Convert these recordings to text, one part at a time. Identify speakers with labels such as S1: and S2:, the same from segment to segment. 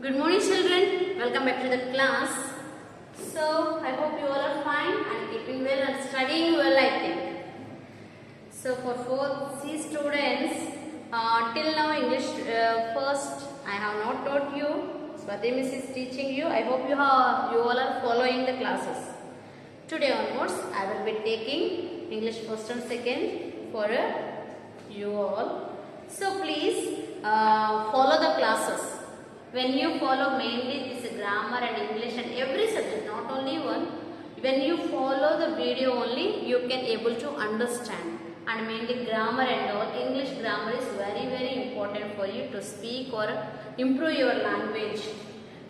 S1: Good morning children, welcome back to the class. So I hope you all are fine and keeping well and studying well, I think. So for 4th C students, till now English first I have not taught you. Swati Miss is teaching you. I hope you all are following the classes. Today onwards I will be taking English first and second for you all. So please follow the classes. When you follow mainly this grammar and English and every subject, not only one, when you follow the video only, you can able to understand. And mainly grammar and all, English grammar is very important for you to speak or improve your language.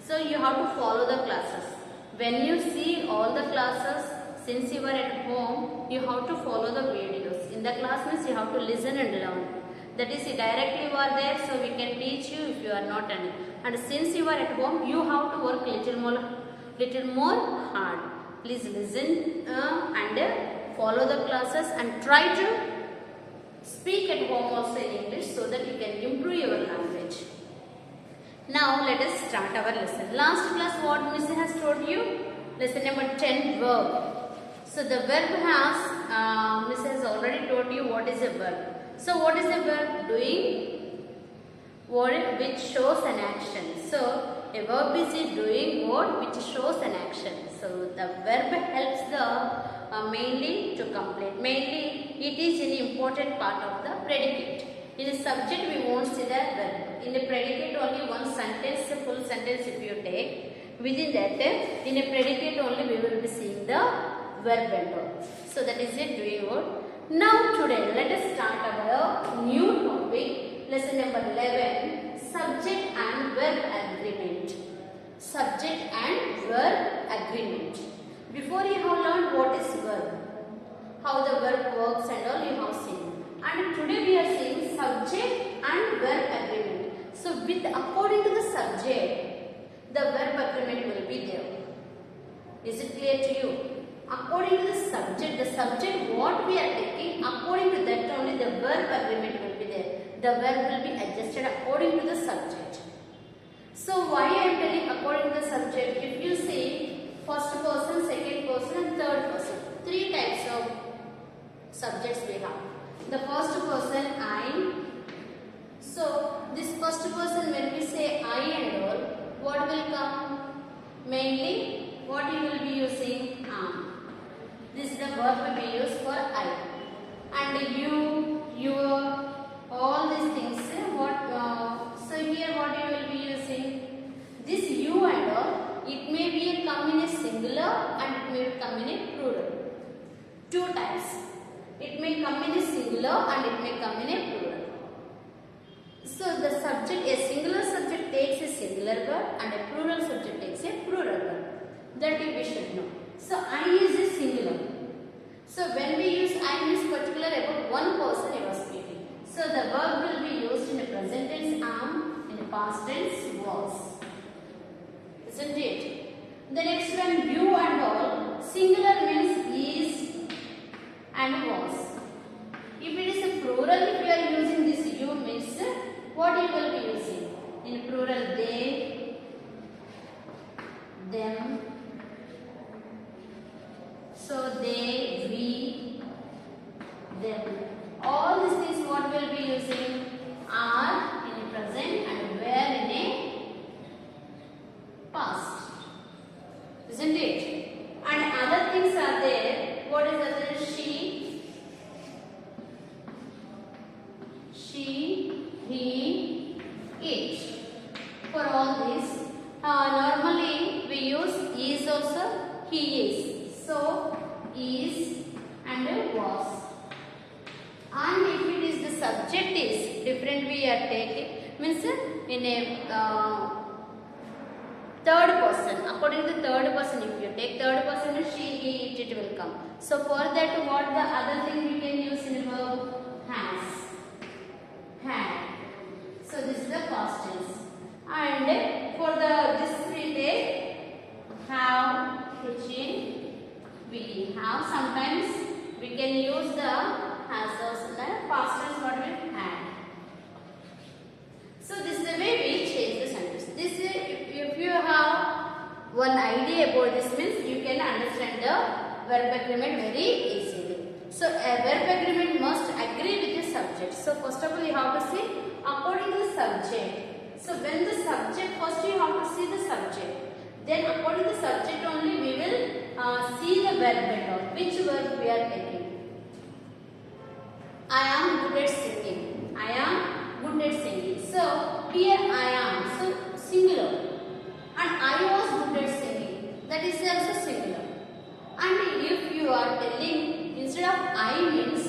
S1: So you have to follow the classes. When you see all the classes, since you are at home, you have to follow the videos. In the class means you have to listen and learn. That is directly you are there, so we can teach you if you are not any. And since you are at home, you have to work little more hard. Please listen and follow the classes and try to speak at home also in English so that you can improve your language. Now let us start our lesson. Last class what Miss has told you? Lesson number 10, verb. So the verb has, Miss has already told you what is a verb. So what is the verb? Doing word which shows an action. So a verb is a doing word which shows an action. So the verb helps the mainly to complete. Mainly it is an important part of the predicate. In a subject we won't see the verb. In a predicate only one sentence, a full sentence if you take. Within that in a predicate only we will be seeing the verb and all. So that is a doing word. Now today let us start our new topic, lesson number 11, subject and verb agreement. Subject and verb agreement. Before you have learned what is verb, how the verb works and all you have seen. And today we are seeing subject and verb agreement. So according to the subject, the verb agreement will be there. Is it clear to you? According to the subject what we are taking, according to that only the verb agreement will be there. The verb will be adjusted according to the subject. So why I am telling according to the subject? If you see first person, second person and third person. 3 types of subjects we have. The first person I. So this first person when we say I and all, what will come? Mainly what you will be using? Am. This is the verb will be used for I. And you, your, all these things. So here what you will be using? This you and all, it may be come in a singular and it may come in a plural. 2 types. It may come in a singular and it may come in a plural. So the subject, a singular subject takes a singular verb and a plural subject takes a plural verb. That we should know. So I is a singular. So when we use I means particular about one person you are speaking. So the verb will be used in a present tense am, in a past tense was. Isn't it? The next one you and all. Singular means is and was. If it is a plural, if you are using this you means what you will be using? In plural they, them. So they, we, them. All these things what will be using are in a present and were in a past. Isn't it? And other things are there. What is other? She, he, it. For all these, normally we use is also, he is. So, is and was. And if it is the subject is different we are taking, means in a third person. According to third person, if you take third person, she, he, it will come. So for that what the other thing we can use in verb? Has, had. So this is the past tense. And for the this we take have, hitching. We have sometimes we can use the has also the past tense what we had. So this is the way we change the sentence. This is one idea about this means you can understand the verb agreement very easily. So a verb agreement must agree with the subject. So first of all you have to see according to the subject. So when the subject, first you have to see the subject. Then according to the subject only we will see the verb better. Which verb we are taking. I am good at singing. I am good at singing. So here I am. So singular. And I was good at singing. That is also singular. And if you are telling instead of I means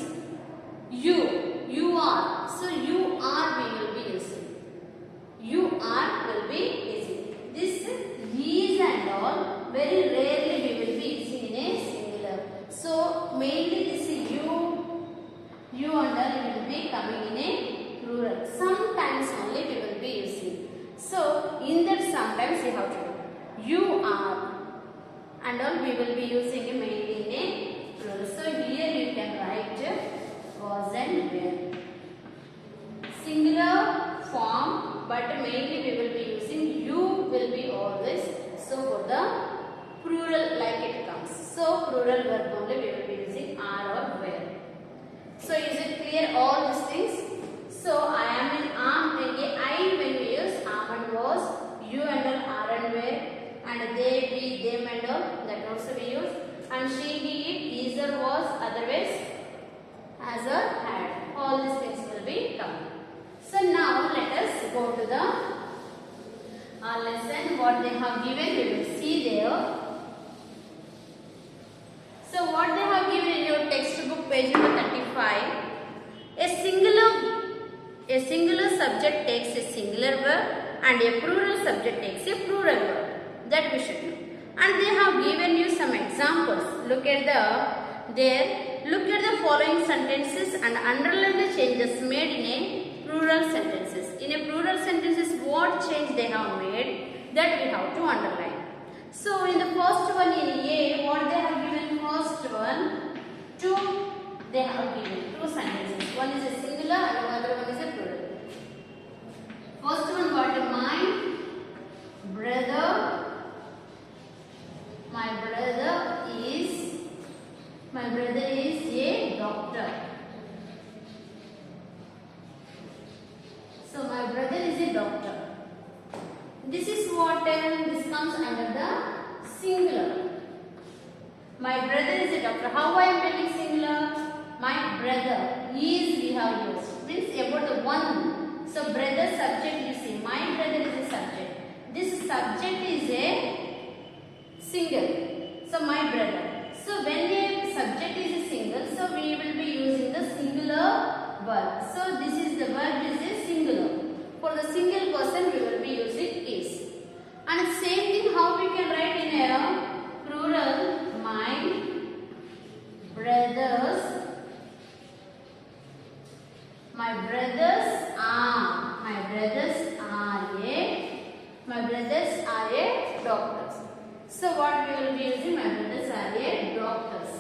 S1: you are. So you are we will be using. You are will be using. This is and all very rarely we will be using in a singular. So mainly this you and all will be coming in a plural. Sometimes only we will be using. So in that sometimes we have to do. You are and all we will be using mainly in a plural. So here you can write was and were. Singular form, but mainly we will be using you will be always. So for the plural like it comes. So plural verb only we will be using are or were. So is it clear all these things? So I am in am I when we use am and was, you and all are and were, and they, we, them and all that also we use, and she, he, it, is or was, otherwise as or had. All these things will be coming. So now let us go to the lesson. What they have given we will see there. So what they have given in your textbook page number 35. A singular subject takes a singular verb and a plural subject takes a plural verb. That we should know. And they have given you some examples. Look at the following sentences and underline the changes made in a plural sentences. In a plural sentences, what change they have made, that we have to underline. So in the first one in A, what they have given first one, two, they have given two sentences. One is a singular and another one is a plural. First one what? My brother is a doctor. So my brother is a doctor. This is what this comes under the singular. My brother is a doctor. How I am telling singular? My brother is we have used. Means about the one. So brother subject you see. My brother is a subject. This subject is a single. So my brother. So when a subject is a single, so we will be using the singular verb. So this is the verb is a singular. For the single person we will be using is. And same thing how we can write in a plural. My brothers are a doctors. So what we will be using, my brothers are a doctors.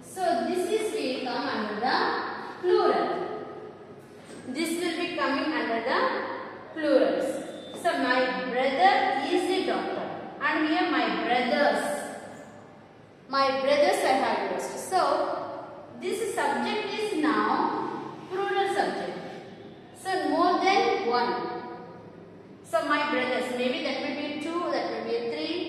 S1: So this is will come under the plural. This will be coming under the plurals. So my brother is a doctor. And here my brothers I have used. So this subject is now plural subject. So more than one. So my brothers, maybe that may be two, that may be three,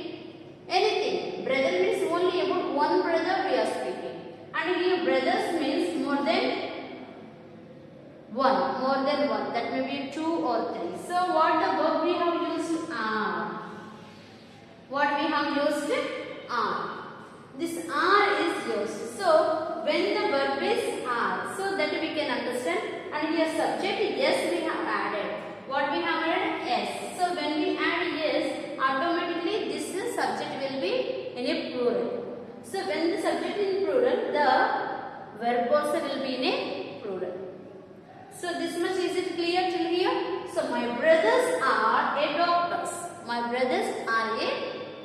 S1: anything. Brother means only about one brother we are speaking. And here brothers means more than one. That may be two or three. So what the verb we have used? Are. What we have used? Are. This are is used. So when the verb is are, so that we can understand. And here subject yes we have added. What we have added? Yes. So when we add yes, automatically this subject will be in a plural. So when the subject is in plural, the verb also will be in a plural. So this much is it clear till here? So my brothers are a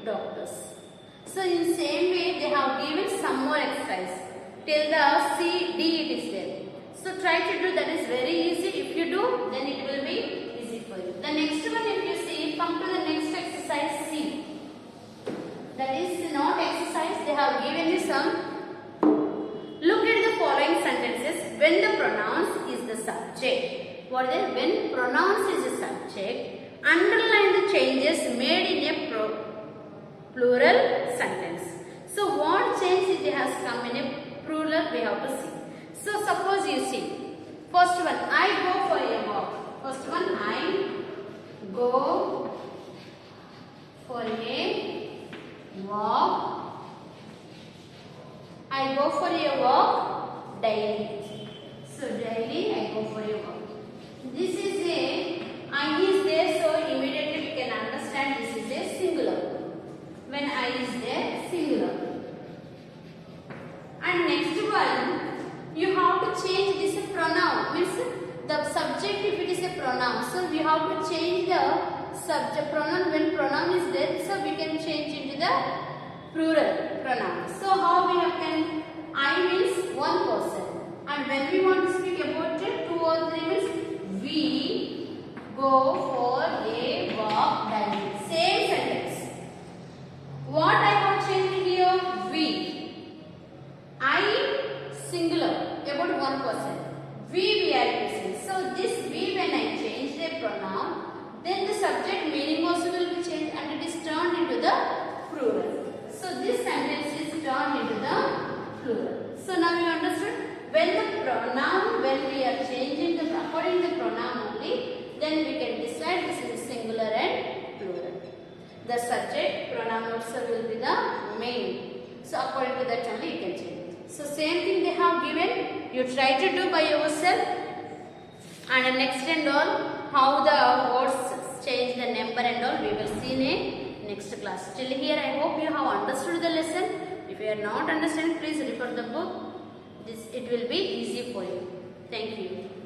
S1: doctors. So in same way they have given some more exercise. Till the C, D it is there. So try to do, that is very easy. If you do, then it will be easy for you. The next one if you see, when pronouns is a subject, underline the changes made in a plural sentence. So what change it has come in a plural, we have to see. So suppose you see, first one, I go for a walk. First one, I go for a walk. I go for a walk daily. So daily I go for a walk. This is a I is there, so immediately we can understand this is a singular. When I is there, singular. And next one, you have to change this pronoun. Means the subject if it is a pronoun. So we have to change the subject pronoun when pronoun is there. So we can change into the plural pronoun. So how we can, I means one person. And when we want to speak about it, 2 or 3 means we go for a walk daily. Same sentence. What I have changed here? We. I singular about one person. We are using. So this we, when I change the pronoun, then the subject meaning also will be changed and it is turned into the plural. So this sentence is turned into the plural. So now you understood? When the pronoun, when we are changing the according to the pronoun only, then we can decide this is singular and plural. The subject pronoun also will be the main. So according to that only you can change. So same thing they have given. You try to do by yourself. And next and all, how the words change the number and all, we will see in a next class. Till here, I hope you have understood the lesson. If you are not understanding, please refer the book. It will be easy for you. Thank you.